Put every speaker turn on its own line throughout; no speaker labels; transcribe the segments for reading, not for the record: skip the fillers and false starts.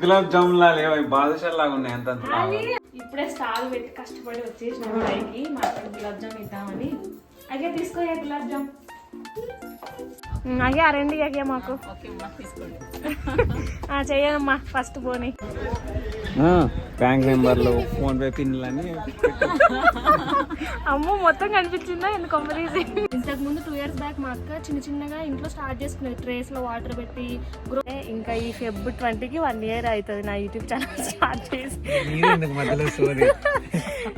గులాబ్ జామున్ లాగా బాదుషా లాగా ఉన్నాయి అంత.
ఇప్పుడే స్టాల్ పెట్టి కష్టపడి వచ్చేసిన పైకి మా అక్కడ గులాబ్ జామ్ ఇద్దామని. అగే తీసుకో గులాబ్ జామ్. అగే రండి అగే మాకు చెయ్యమ్మా ఫస్ట్ పోనీ.
బ్యాంక్ నెంబర్లు ఫోన్ పే పిన్లు అని
అమ్మో మొత్తం కనిపించిందా ఎందుకు కొమ్మరీసి. ఇంతకు ముందు 2 years బ్యాక్ మా అక్క చిన్న చిన్నగా ఇంట్లో స్టార్ట్ చేసుకునేది, ట్రేస్ లో వాటర్ పెట్టి. ఇంకా ఈ Feb 20కి 1 year అవుతుంది నా యూట్యూబ్ ఛానల్ స్టార్ట్ చేసి.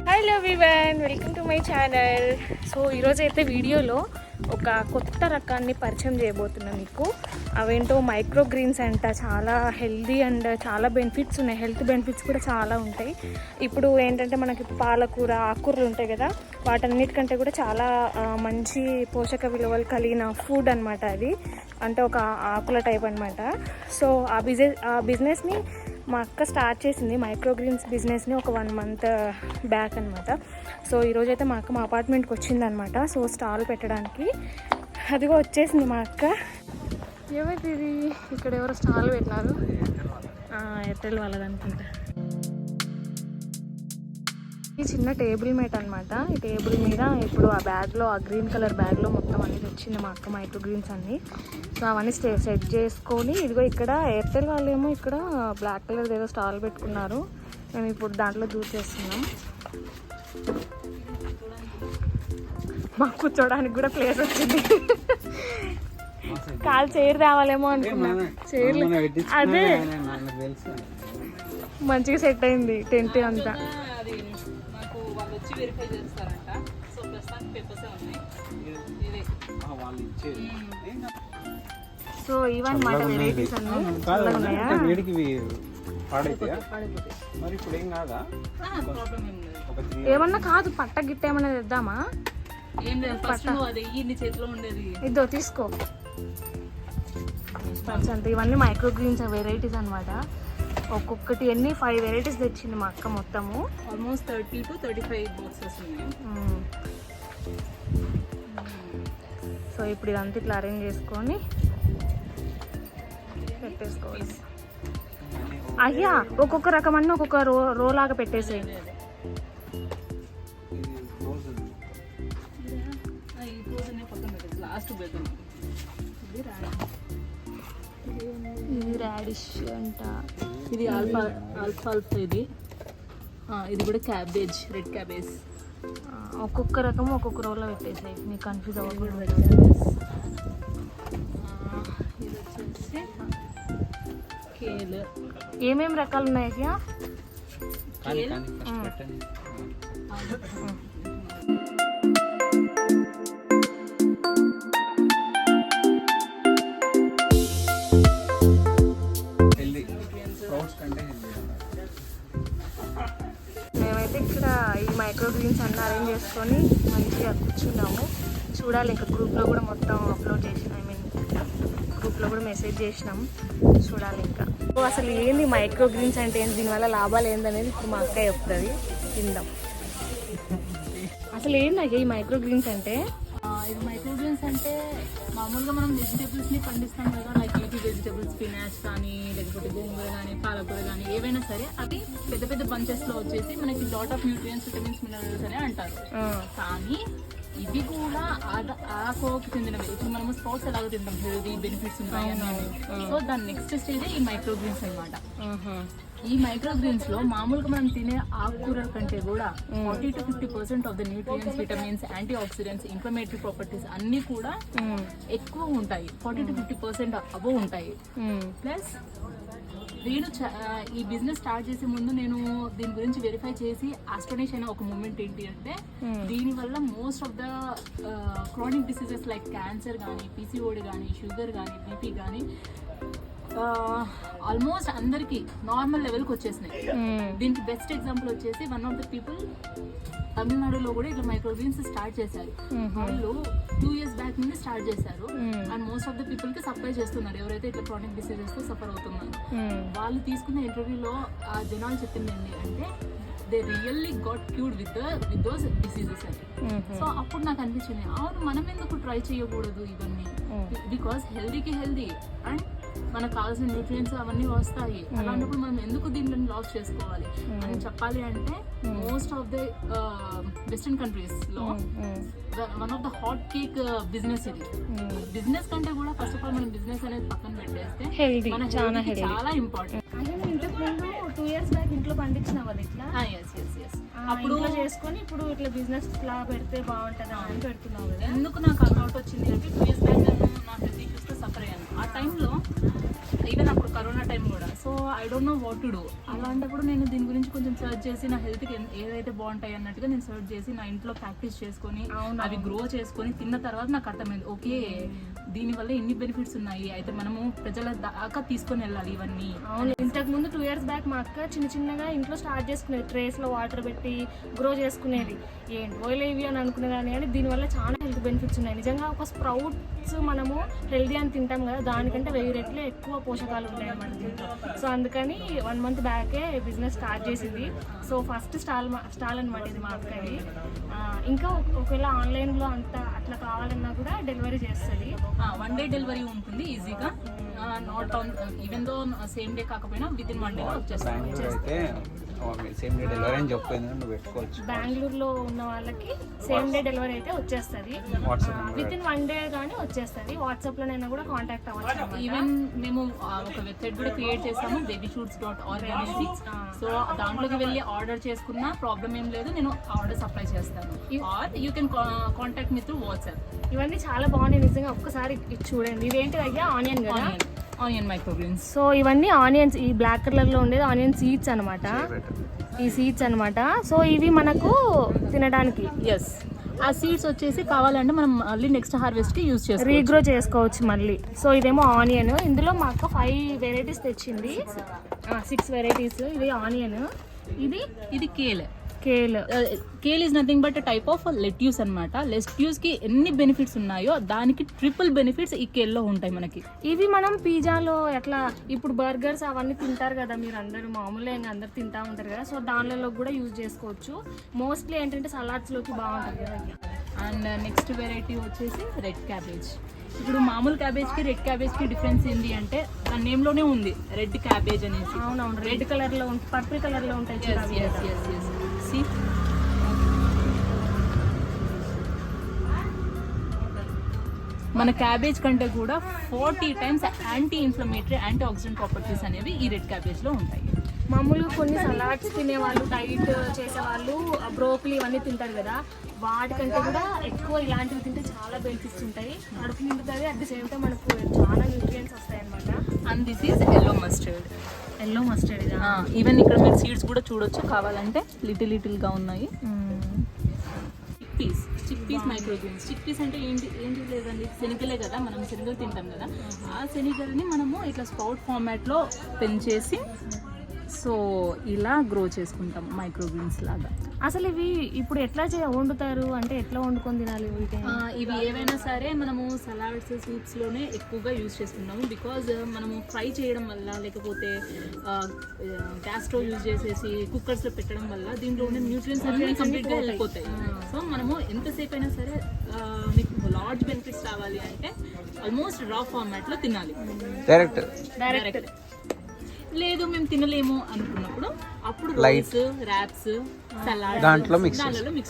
Hello everyone, welcome to my channel. So ఈరోజు అయితే వీడియోలో ఒక కొత్త రకాన్ని పరిచయం చేయబోతున్నాను మీకు. అవేంటో మైక్రో గ్రీన్స్ అంట. చాలా హెల్దీ అండ్ చాలా బెనిఫిట్స్ ఉన్నాయి, హెల్త్ బెనిఫిట్స్ కూడా చాలా ఉంటాయి. ఇప్పుడు ఏంటంటే మనకి పాలకూర, ఆకుకూరలు ఉంటాయి కదా, వాటన్నిటికంటే కూడా చాలా మంచి పోషక విలువలు కలిగిన ఫుడ్ అనమాట అది. అంటే ఒక ఆకుల టైప్ అనమాట. సో ఆ బిజినెస్ని మా అక్క స్టార్ట్ చేసింది, మైక్రో గ్రీన్స్ బిజినెస్ని, ఒక 1 month బ్యాక్ అనమాట. సో ఈరోజైతే మా అక్క మా అపార్ట్మెంట్కి వచ్చిందనమాట. సో స్టాల్ పెట్టడానికి అదిగో వచ్చేసింది మా అక్క. ఎవరిది ఇక్కడ ఎవరో స్టాల్ పెట్టినారు, ఎయిర్టెల్ వాళ్ళది అనుకుంటా. ఈ చిన్న టేబుల్ మేట్ అనమాట. ఈ టేబుల్ మీద ఇప్పుడు ఆ బ్యాగ్లో, ఆ గ్రీన్ కలర్ బ్యాగ్లో మొత్తం అన్ని తెచ్చింది మా అక్క మైక్రో గ్రీన్స్ అన్ని. సో అవన్నీ సెట్ చేసుకొని, ఇదిగో ఇక్కడ ఎయిర్టెల్ వాళ్ళు ఏమో ఇక్కడ బ్లాక్ కలర్ ఏదో స్టాల్ పెట్టుకున్నారు. మేము ఇప్పుడు దాంట్లో జ్యూస్ చేస్తున్నాం. మాకు కూర్చోడానికి కూడా ప్లేస్ వచ్చింది. కాలు చైర్ రావాలేమో అనుకున్నా, చైర్లు అదే మంచిగా సెట్ అయింది టెంట్ అంతా. సో ఇవన్నమాట వెరైటీస్ అన్ని ఉన్నాయా. ఏమన్నా కాదు, పట్ట గిట్ట ఏమన్నా తెద్దామా? ఇద్దో తీసుకో అంతే. ఇవన్నీ మైక్రో గ్రీన్స్ వెరైటీస్ అనమాట. ఒక్కొక్కటి ఎన్ని 5 వెరైటీస్ తెచ్చింది మా అక్క మొత్తము.
ఆల్మోస్ట్ 30 to 35 బాక్సెస్ ఉన్నాయి.
సో ఇప్పుడు ఇదంతా ఇట్లా అరేంజ్ చేసుకొని పెట్టేసుకోవాలి. అయ్యా ఒక్కొక్క రకం అన్నీ ఒక్కొక్క రో లాగా పెట్టేసేయి. ఇది రాడిష్ అంట,
ఇది ఆల్ఫాల్ఫా, ఇది కూడా క్యాబేజ్, రెడ్ క్యాబేజ్.
ఒక్కొక్క రకం ఒక్కొక్క రోల్లో పెట్టేసాయి, మీకు కన్ఫ్యూజ్ అవ్వకూడదు.
ఇది వచ్చేసి కేల్.
ఏమేమి రకాలు ఉన్నాయి? మేమైతే ఇక్కడ ఈ మైక్రో గ్రీన్స్ అన్నీ అరేంజ్ చేసుకొని మంచిగా కూర్చున్నాము. చూడాలి ఇంకా గ్రూప్లో కూడా మొత్తం అప్లోడ్ చేసినాం, గ్రూప్లో కూడా మెసేజ్ చేసినాం. చూడాలి ఇంకా అసలు ఏంది మైక్రో గ్రీన్స్ అంటే ఏంటి, దీనివల్ల లాభాలు ఏందనేది ఇప్పుడు మా అక్క చెప్తుంది, తిందాం. అసలు ఏంటి ఈ మైక్రో గ్రీన్స్ అంటే?
ఇది మైక్రో గ్రీన్స్ అంటే మామూలుగా మనం వెజిటేబుల్స్ని పండిస్తాం కదా, లైక్ లీఫీ వెజిటేబుల్స్, స్పినాచ్ కానీ, లేకపోతే గోంగూర కానీ, పాలకూర కానీ, ఏవైనా సరే అవి పెద్ద పెద్ద బంచెస్లో వచ్చేసి మనకి lot of nutrients, vitamins, minerals అని అంటారు. కానీ ఇవి కూడా ఆ కోకి చెందినవి. ఇప్పుడు మనము స్పౌట్స్ ఎలాగో తింటాం, హెల్దీ బెనిఫిట్స్ ఉన్నాయి అన్నీ. సో దాని నెక్స్ట్ స్టేజ్ ఈ మైక్రో గ్రీన్స్ అనమాట. ఈ మైక్రో గ్రీన్స్ లో మామూలుగా మనం తినే ఆకుకూరల కంటే కూడా 40 to 50% of the nutrients, vitamins, antioxidants, inflammatory properties అన్ని కూడా ఎక్కువ ఉంటాయి. 40 to 50% అబోవ్ ఉంటాయి. ప్లస్ నేను ఈ బిజినెస్ స్టార్ట్ చేసే ముందు నేను దీని గురించి వెరిఫై చేసి ఆస్టోనిష్ అయిన ఒక మూమెంట్ ఏంటి అంటే, దీనివల్ల most of the chronic diseases like cancer కానీ, పీసీఓడి కానీ, షుగర్ కానీ, బీపీ కానీ ఆల్మోస్ట్ అందరికి నార్మల్ లెవెల్కి వచ్చేసినాయి. దీనికి బెస్ట్ ఎగ్జాంపుల్ వచ్చేసి వన్ ఆఫ్ ద పీపుల్ తమిళనాడులో కూడా ఇట్లా మైక్రో గ్రీన్స్ స్టార్ట్ చేశారు. వాళ్ళు 2 years బ్యాక్ నుండి స్టార్ట్ చేశారు and most of the people కి సప్లై చేస్తున్నారు, ఎవరైతే ఇట్లా క్రానిక్ డిసీజెస్ తో సఫర్ అవుతున్నారు. వాళ్ళు తీసుకున్న ఇంటర్వ్యూలో ఆ జనాలు చెప్పింది ఏంటి అంటే, they really got cured with those diseases అని. సో అప్పుడు నాకు అనిపించింది, అవును మనం ఎందుకు ట్రై చేయకూడదు ఇవన్నీ, బికాస్ హెల్దీకి హెల్దీ అండ్ మనకు కావాల్సిన న్యూట్రియంట్స్ అవన్నీ వస్తాయి. అలాంటప్పుడు మనం ఎందుకు దీంట్లో లాస్ చేసుకోవాలి అని చెప్పాలి అంటే most of the western countries లో one of the hot cake business ఇది. బిజినెస్ కంటే కూడా ఫస్ట్ ఆఫ్ ఆల్ మనం బిజినెస్ అనేది పక్కన పెట్టేస్తే మన చాలా ఇంపార్టెంట్.
ఇంతకు ముందు 2 years బ్యాక్ ఇంట్లో పండించిన వాళ్ళు ఇట్లా
అప్పుడు
చేసుకొని ఇప్పుడు ఇట్లా బిజినెస్ లా పెడితే బాగుంటుందా అని పెడుతున్నావు కదా.
ఎందుకు నాకు అలవాటు వచ్చింది అంటే 2 years బ్యాక్ నేను నా హెల్త్ ఇష్యూస్తో సఫర్ అయ్యాను. ఆ టైంలో ఈవెన్ అప్పుడు కరోనా టైం కూడా. So I don't know what to do. అలాంటప్పుడు నేను దీని గురించి కొంచెం సర్చ్ చేసి నా హెల్త్కి ఏదైతే బాగుంటాయి అన్నట్టుగా నేను సర్చ్ చేసి నా ఇంట్లో ప్రాక్టీస్ చేసుకొని అవి గ్రో చేసుకొని తిన్న తర్వాత నాకు అర్థమైంది ఓకే దీనివల్ల ఎన్ని బెనిఫిట్స్ ఉన్నాయి, అయితే మనము ప్రజల దాకా తీసుకొని వెళ్ళాలి ఇవన్నీ.
అవును, ఇంతకు ముందు 2 years బ్యాక్ మా అక్క చిన్నగా ఇంట్లో స్టార్ట్ చేసుకునేది. ట్రేస్లో వాటర్ పెట్టి గ్రో చేసుకునేది. ఏంటి ఓయిల్ ఇవి అని అనుకునేదాన్ని, కానీ దీనివల్ల చాలా హెల్త్ బెనిఫిట్స్ ఉన్నాయి. నిజంగా ఒక స్ప్రౌట్స్ మనము హెల్దీ అని తింటాం కదా, దానికంటే 1000 రెట్లు ఎక్కువ పోషకాలు ఉంటాయి అన్నమాట దీంట్లో. సో అందుకని 1 month బ్యాకే బిజినెస్ స్టార్ట్ చేసింది. సో ఫస్ట్ స్టాల్ అనమాట ఇది మా అక్కది. ఇంకా ఒకవేళ ఆన్లైన్లో అట్లా కావాలన్నా కూడా డెలివరీ చేస్తుంది.
1 day డెలివరీ ఉంటుంది ఈజీగా. Not on even though same day కాకపోయినా విత్ ఇన్ 1 day వచ్చేస్తుంది.
సేమ్ డే డెలివరీ అని చెప్పింది, నువ్వు పెట్టుకోవచ్చు.
బెంగళూరులో ఉన్న వాళ్ళకి సేమ్ డే డెలివరీ అయితే వచ్చేస్తుంది. విత్ ఇన్ 1 day కానీ వచ్చేస్తుంది. వాట్సాప్లోనైనా కూడా కాంటాక్ట్ అవ్వచ్చు.
ఈవెన్ మేము ఒక వెబ్సైట్ కూడా క్రియేట్ చేసాము, babyshoots.org అనేసి. సో దాంట్లోకి వెళ్ళి ఆర్డర్ చేసుకున్న ప్రాబ్లం ఏం లేదు, నేను ఆర్డర్ సప్లై చేస్తాను. Or you can contact me through WhatsApp.
ఇవన్నీ చాలా బాగున్నాయి నిజంగా. ఒక్కసారి ఇది చూడండి. ఇవేంటి అయ్యా? ఆనియన్ కదా,
ఆనియన్ మైక్రోగ్రీన్స్.
సో ఇవన్నీ ఆనియన్స్, ఈ బ్లాక్ కలర్ లో ఉండేది ఆనియన్ సీడ్స్ అనమాట. ఈ సీడ్స్ అనమాట. సో ఇవి మనకు తినడానికి.
ఎస్, ఆ సీడ్స్ వచ్చేసి కావాలంటే మనం మళ్ళీ నెక్స్ట్ హార్వెస్ట్ కి యూజ్ చేసి
రీగ్రో చేసుకోవచ్చు మళ్ళీ. సో ఇదేమో ఆనియన్. ఇందులో మా అక్క 5 varieties తెచ్చింది. 6 varieties. ఇది ఆనియన్, ఇది kale. Kale is nothing but type of lettuce అనమాట. లెట్యూస్ కి ఎన్ని బెనిఫిట్స్ ఉన్నాయో దానికి ట్రిపుల్ బెనిఫిట్స్ ఈ కేల్ లో ఉంటాయి మనకి. ఇవి మనం పిజ్జాలో ఎట్లా ఇప్పుడు బర్గర్స్ అవన్నీ తింటారు కదా మీరు అందరూ, మామూలుగా ఇంకా అందరు తింటా ఉంటారు కదా. సో దానిలో కూడా యూజ్ చేసుకోవచ్చు. మోస్ట్లీ ఏంటంటే సలాడ్స్ లోకి బాగుంటుంది కదా.
అండ్ నెక్స్ట్ వెరైటీ వచ్చేసి రెడ్ క్యాబేజ్. ఇప్పుడు మామూలు క్యాబేజ్ కి రెడ్ క్యాబేజ్ కి డిఫరెన్స్ ఏంటి అంటే దాని నేమ్ లోనే ఉంది రెడ్ క్యాబేజ్ అనేసి.
అవునవును, రెడ్ కలర్ లో పర్పుల్ కలర్ లో ఉంటాయి.
మన క్యాబేజ్ కంటే కూడా 40 times anti inflammatory, anti oxidant properties అనేవి ఈ రెడ్ క్యాబేజ్ లో ఉంటాయి.
మామూలుగా కొన్ని సలాడ్స్ తినేవాళ్ళు, డైట్ చేసేవాళ్ళు బ్రోకలీ ఇవన్నీ తింటారు కదా, వాటికంటే కూడా ఎక్కువ ఇలాంటివి తింటే చాలా బెనిఫిట్స్ ఉంటాయి. కడుపు నిండుతుంది, అట్ ది సేమ్ టైం మనకు చాలా న్యూట్రియంట్స్ వస్తాయి అనమాట.
And this is yellow mustard. Even ఇక్కడ మీరు సీడ్స్ కూడా చూడొచ్చు కావాలంటే, లిటిల్ గా ఉన్నాయి. Chickpeas microgreens. Chickpeas అంటే ఏంటి లేదండి, శనగలే కదా, మనం శనగలు తింటాం కదా. ఆ శనగలని మనము ఇట్లా స్ప్రౌట్ ఫార్మాట్ లో పెంచేసి సో ఇలా గ్రో చేసుకుంటాం మైక్రోగ్రీన్స్ లాగా.
అసలు ఇవి ఇప్పుడు ఎట్లా వండుతారు అంటే ఎట్లా వండుకొని తినాలి?
ఇవి ఏవైనా సరే మనము సలాడ్స్, సూప్స్ లోనే ఎక్కువగా యూజ్ చేస్తున్నాము. బికాజ్ మనము ఫ్రై చేయడం వల్ల, లేకపోతే గ్యాస్ స్టవ్ యూజ్ చేసేసి కుక్కర్స్ లో పెట్టడం వల్ల దీంట్లో ఉండే న్యూట్రియన్స్ అన్ని కంప్లీట్ గా వెళ్ళిపోతాయి. సో మనము ఎంతసేపు అయినా సరే మీకు లార్జ్ బెనిఫిట్స్ రావాలి అంటే ఆల్మోస్ట్ రా ఫార్మాట్ లో తినాలి. డైరెక్ట్ లేదు మేము తినలేము అనుకున్నప్పుడు అప్పుడు రోల్స్, ర్యాప్స్, సలాడ్ దాంట్లో మిక్స్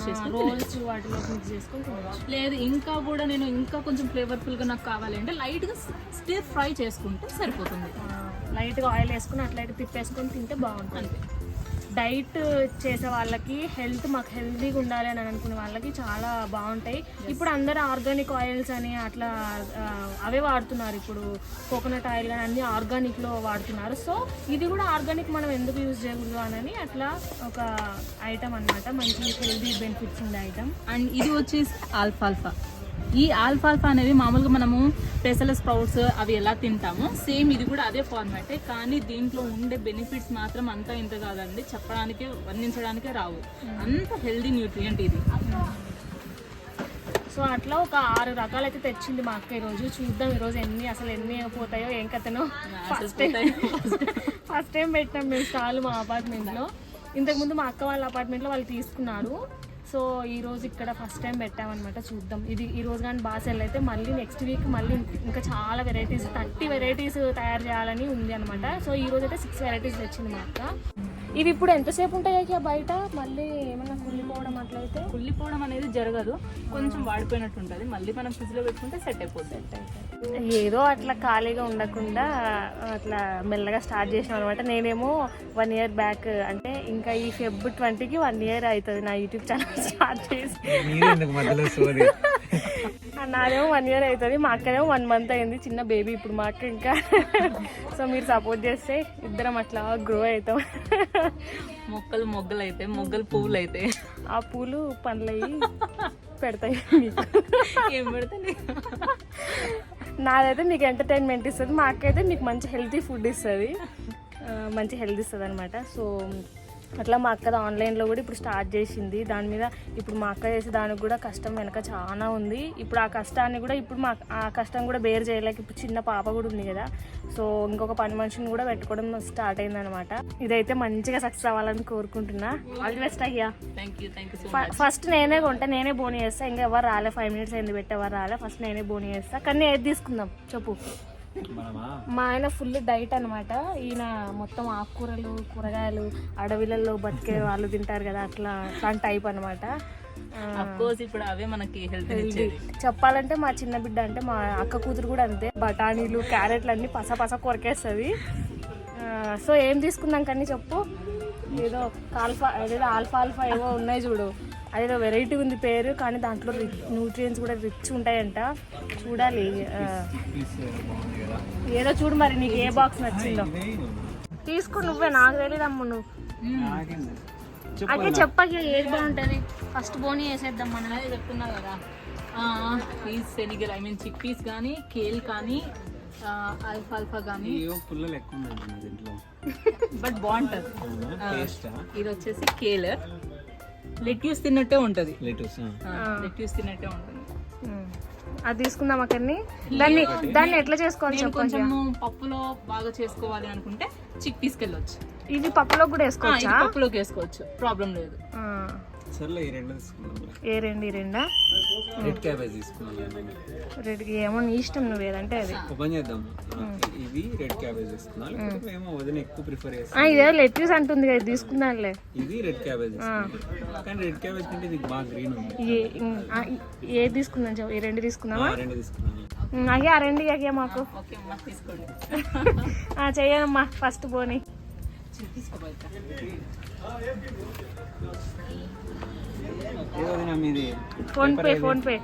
చేసుకొని
రోల్స్ వాటిలో మిక్స్ చేసుకొని తినవచ్చు.
లేదు ఇంకా కూడా నేను ఇంకా కొంచెం ఫ్లేవర్ఫుల్ గా నాకు కావాలంటే లైట్ గా స్టిర్ ఫ్రై చేసుకుంటే సరిపోతుంది.
లైట్ గా ఆయిల్ వేసుకుని అట్లయితే తిప్పేసుకొని తింటే బాగుంటుంది. డైట్ చేసే వాళ్ళకి, మాకు హెల్తీగా ఉండాలి అని అనుకునే వాళ్ళకి చాలా బాగుంటాయి. ఇప్పుడు అందరూ ఆర్గానిక్ ఆయిల్స్ అని అట్లా అవే వాడుతున్నారు. ఇప్పుడు కోకోనట్ ఆయిల్ కానీ అన్ని ఆర్గానిక్లో వాడుతున్నారు. సో ఇది కూడా ఆర్గానిక్ మనం ఎందుకు యూజ్ చేయకూడదు అని అట్లా ఒక ఐటమ్ అనమాట. మంచి హెల్తీ బెనిఫిట్స్ ఉండే ఐటమ్.
అండ్ ఇది వచ్చేసి ఆల్ఫాల్ఫా. ఈ ఆల్ఫాల్ఫా అనేది మామూలుగా మనము పెసల స్ప్రౌట్స్ అవి ఎలా తింటామో సేమ్ ఇది కూడా అదే ఫార్మాటే. కానీ దీంట్లో ఉండే బెనిఫిట్స్ మాత్రం అంతా ఇంత కాదండి, చెప్పడానికి వర్ణించడానికే రావు. అంత హెల్దీ న్యూట్రియంట్ ఇది.
సో అట్లా ఒక 6 రకాలు అయితే తెచ్చింది మా అక్క ఈరోజు. చూద్దాం ఈరోజు ఎన్ని పోతాయో ఏం కథనో. ఫస్ట్ టైం పెట్టినాం మేము స్టాల్ మా అపార్ట్మెంట్లో. ఇంతకుముందు మా అక్క వాళ్ళ అపార్ట్మెంట్లో వాళ్ళు తీసుకున్నారు. సో ఈరోజు ఇక్కడ ఫస్ట్ టైం పెట్టామన్నమాట. చూద్దాం ఇది ఈరోజు కానీ బాగా సెల్ అయితే మళ్ళీ నెక్స్ట్ వీక్ మళ్ళీ ఇంకా చాలా వెరైటీస్ 30 వెరైటీస్ తయారు చేయాలని ఉంది అనమాట. సో ఈరోజు అయితే 6 వెరైటీస్ తెచ్చింది మా అక్క. ఇవి ఇప్పుడు ఎంతసేపు ఉంటాయి బయట మళ్ళీ ఏమన్నా కుళ్ళిపోవడం అట్లయితే?
కుళ్ళిపోవడం అనేది జరగదు, కొంచెం వాడిపోయినట్టు ఉంటుంది. మళ్ళీ మనం ఫ్రిడ్జ్లో పెట్టుకుంటే సెట్ అయిపోతుంది.
ఏదో అట్లా ఖాళీగా ఉండకుండా అట్లా మెల్లగా స్టార్ట్ చేసాం అనమాట. నేనేమో 1 year బ్యాక్ అంటే ఇంకా ఈ Feb 20కి 1 year అవుతుంది నా యూట్యూబ్ ఛానల్ స్టార్ట్ చేసి. నాదేమో 1 year అవుతుంది, మా అక్కనేమో 1 month అయింది. చిన్న బేబీ ఇప్పుడు మా అక్క ఇంకా. సో మీరు సపోర్ట్ చేస్తే ఇద్దరం అట్లా గ్రో అవుతాం.
మొక్కలు మొగ్గలు అయితే మొగ్గలు పువ్వులు అయితే
ఆ పూలు పండ్లయ్యి పెడతాయి మీకు.
ఏం పెడతాయి?
నాదైతే మీకు ఎంటర్టైన్మెంట్ ఇస్తుంది, మా అక్క అయితే మీకు మంచి హెల్తీ ఫుడ్ ఇస్తుంది, మంచి హెల్త్ ఇస్తుంది అనమాట. సో అట్లా మా అక్క ఆన్లైన్లో కూడా ఇప్పుడు స్టార్ట్ చేసింది. దాని మీద ఇప్పుడు మా అక్క చేసే దానికి కూడా కష్టం వెనక చాలా ఉంది. ఇప్పుడు ఆ కష్టాన్ని కూడా ఇప్పుడు ఆ కష్టం కూడా బేర్ చేయలేక ఇప్పుడు చిన్న పాప కూడా ఉంది కదా. సో ఇంకొక పని మనిషిని కూడా పెట్టుకోవడం స్టార్ట్ అయిందనమాట. ఇదైతే మంచిగా సక్సెస్ అవ్వాలని కోరుకుంటున్నా. ఆల్ ది బెస్ట్ అయ్యా. ఫస్ట్ నేనే కొంటా, నేనే బోని చేస్తా. ఇంకా ఎవరు రాలే, 5 minutes అయింది పెట్టి ఎవరు రాలే. ఫస్ట్ నేనే బోని చేస్తా. కానీ ఏది తీసుకుందాం చెప్పు. మా ఆయన ఫుల్ డైట్ అనమాట. ఈయన మొత్తం ఆకుకూరలు కూరగాయలు అడవిలలో బతికే వాళ్ళు తింటారు కదా, అట్లాంటి టైప్ అనమాట.
ఇప్పుడు అవే మనకి హెల్త్
చెప్పాలంటే మా చిన్న బిడ్డ అంటే మా అక్క కూతురు కూడా అంతే. బఠానీలు క్యారెట్లు అన్ని పస కొరికేస్తుంది. సో ఏం తీసుకుందాం కానీ చెప్పు. ఏదో ఆల్ఫా ఏవో ఉన్నాయి చూడు, అదేదో వెరైటీ ఉంది పేరు, కానీ దాంట్లో న్యూట్రియన్స్ కూడా రిచ్ ఉంటాయంట. చూడాలి, ఏదో చూడు మరి నీకు ఏ బాక్స్ నచ్చిందో తీసుకో. నువ్వే, నాకు తెలియదమ్మ. నువ్వు అదే చెప్పక ఏది బాగుంటుంది. ఫస్ట్ బోని వేసేద్దాం. మనం
చెప్తున్నా కదా, శనిగలు చిక్ పీస్ కానీ కేల్ కానీ ఆల్ఫాల్ఫా కానీ బట్ బాగుంటుంది. ఇది వచ్చేసి కేల్, లెట్యూస్ తిన్నట్టే ఉంటుంది. లెట్యూస్ తిన్నట్టే ఉంటుంది.
అది తీసుకుందాం. అక్కడిని దాన్ని ఎట్లా చేసుకోవాలి?
కొంచెం పప్పులో బాగా చేసుకోవాలి అనుకుంటే చిక్ తీసుకెళ్ళొచ్చు.
ఇది పప్పులో కూడా వేసుకోవచ్చు,
పప్పులోకి వేసుకోవచ్చు, ప్రాబ్లం లేదు.
ఏ రెండు? ఈ రెండా?
రెడ్ క్యాబేజ్ తీసుకున్నాం.
రెడ్ ఏమో నీ ఇష్టం, నువ్వు ఏదంటే అది.
ఓపెన్ చేద్దాం. ఇది రెడ్ క్యాబేజ్ తీసుకున్నాం, మేము వదిన ఎక్కువ ప్రిఫర్ చేస్తాం.
ఇదే లెట్యూస్ అంటుంది కదా, తీసుకున్నానులే.
ఇది రెడ్ క్యాబేజ్, కానీ రెడ్ క్యాబేజ్ కంటే ఇది బాగా గ్రీన్ ఉంది.
ఏది తీసుకుందాం చెప్పు. ఈ రెండు తీసుకుందామా?
రెండు తీసుకున్నాను.
అయ్యా ఆ రెండు అయ్యా మాకు చెయ్యనమ్మా. ఫస్ట్ బోని ఫోన్ పే.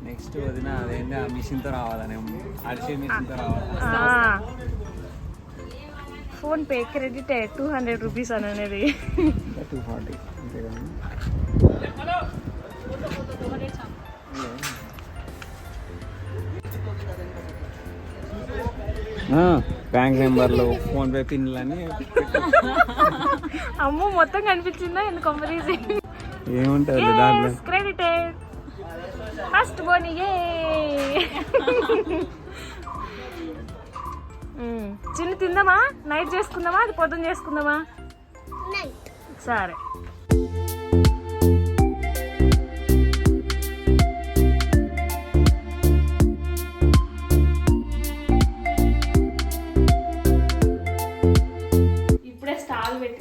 నెక్స్ట్ వదిన అదేంటి ఆ మిషన్ తో రావాలని, అరిసే మిషన్ తో రావాలి.
ఫోన్ పే క్రెడిట్ 200 rupees అని అనేది
240 అంతే కదా. బ్యాంక్ నెంబర్లు, ఫోన్ పే పిన్లు అని.
అమ్మో మొత్తం కనిపించిందా? ఎందుకు కంపెనీసి
ఏముంటుంది దాంట్లో?
క్రెడిటెడ్ ఫస్ట్ బోని. చిన్న తిందామా? నైట్ చేసుకుందామా? అది పొద్దున్న చేసుకుందామా? సరే.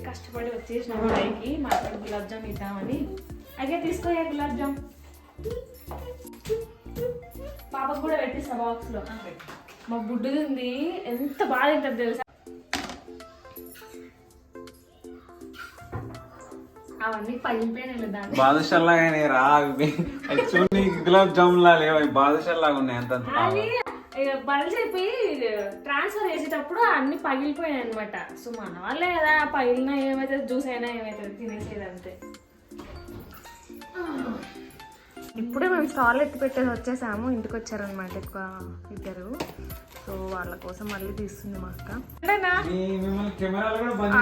కష్టపడి వచ్చేసిన పైకి మా గులాబ్ జామ్ ఇద్దామని. అయితే తీసుకోయా గులాబ్ జామ్. పాపకు కూడా పెట్టిస్తా బాక్స్ లో. మా బుడ్డుది ఉంది, ఎంత బాగా తింటుంది తెలుసా. అవన్నీ పగిలిపోయినాయి దాన్ని.
బాదుషల్లాగానే రా చూడండి, గులాబ్ జామున్ లా లేవు, బాదుషల్లాగా ఉన్నాయి. అంత
బల్స్ అయిపోయి ట్రాన్స్ఫర్ చేసేటప్పుడు అన్ని పగిలిపోయాయి అనమాట. సో మన వాళ్ళే కదా, పగిలినా ఏమవుతుంది, జ్యూస్ అయినా ఏమవుతుంది, తినేసేది అంతే. ఇప్పుడే మేము స్టాల్ ఎత్తి పెట్టేసి వచ్చేసాము. ఇంటికి వచ్చారనమాట ఎక్కువ ఇద్దరు. సో వాళ్ళ కోసం మళ్ళీ తీస్తుంది మా అక్క.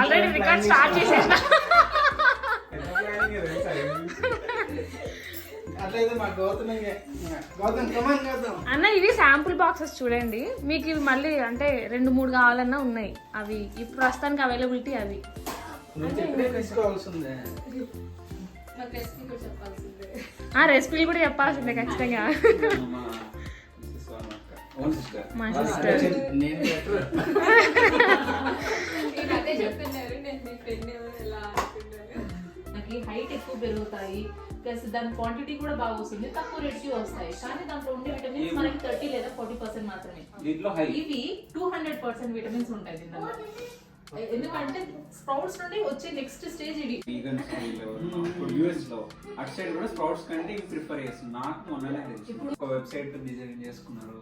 ఆల్రెడీ రికార్డ్ స్టార్ట్ చేసేసిన. అన్న ఇవి శాంపుల్ బాక్సెస్ చూడండి. మీకు ఇవి మళ్ళీ అంటే 2-3 కావాలన్నా ఉన్నాయి. అవి ఇప్పుడు ప్రస్తుతానికి అవైలబిలిటీ అవి.
నువ్వు చెప్పే తీసుకోవాల్సిందే.
నాకు రెసిపీ కూడా చెప్పాల్సిందే.
రెసిపీలు కూడా చెప్పాల్సిందే ఖచ్చితంగా. మా సిస్టర్
నేను better.
అదే చెప్తున్నారు, నేను మీ ఫ్రెండ్ ఎలా అనుకున్నాను. నాకు హైట్ ఎక్కువ పెరుగుతాయి, ప్లస్ దాని క్వాంటిటీ కూడా బాగా వస్తుంది, తక్కువ రేట్కి వస్తాయి. కానీ దాంట్లో ఉండే విటమిన్స్ మనకి 30 లేదా 40% మాత్రమే. ఇవి 200% విటమిన్స్ ఉంటాయి దీంట్లో. ఎందుకంటే స్ప్రౌట్స్ నుండి వచ్చే నెక్స్ట్ స్టేజ్ ఇది.
ఇప్పుడు యూఎస్ లో అటు సైడ్ కూడా స్ప్రౌట్స్ కంటే ఇవి ప్రిఫర్ చేస్తుంది. నాకు మొన్ననే తెలుసు. ఒక వెబ్సైట్ డిజైన్ చేసుకున్నారు,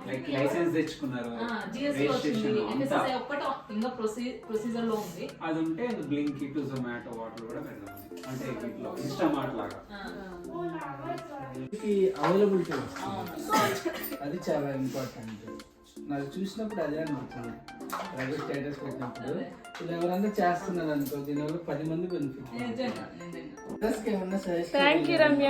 లైక్ లైసెన్స్ తెచ్చుకున్నారు,
రిజిస్ట్రేషన్ ఒక్కటి ఇంకా ప్రొసీజర్ లో ఉంది.
అది ఉంటే బ్లింకిట్, జొమాటో వాటిలో కూడా పెడదాం. అంటే వీటిలో ఇన్స్టామార్ట్ లాగా అవైలబిలిటీ అది చాలా ఇంపార్టెంట్. నాకు చూసినప్పుడు అదే అనిపించింది. ప్రైవేట్ స్టేటస్ పెట్టినప్పుడు ఇలా ఎవరన్నా చేస్తున్నారు అనుకో, దీనివల్ల 10 మంది బెనిఫిట్.
Thank you Ramya.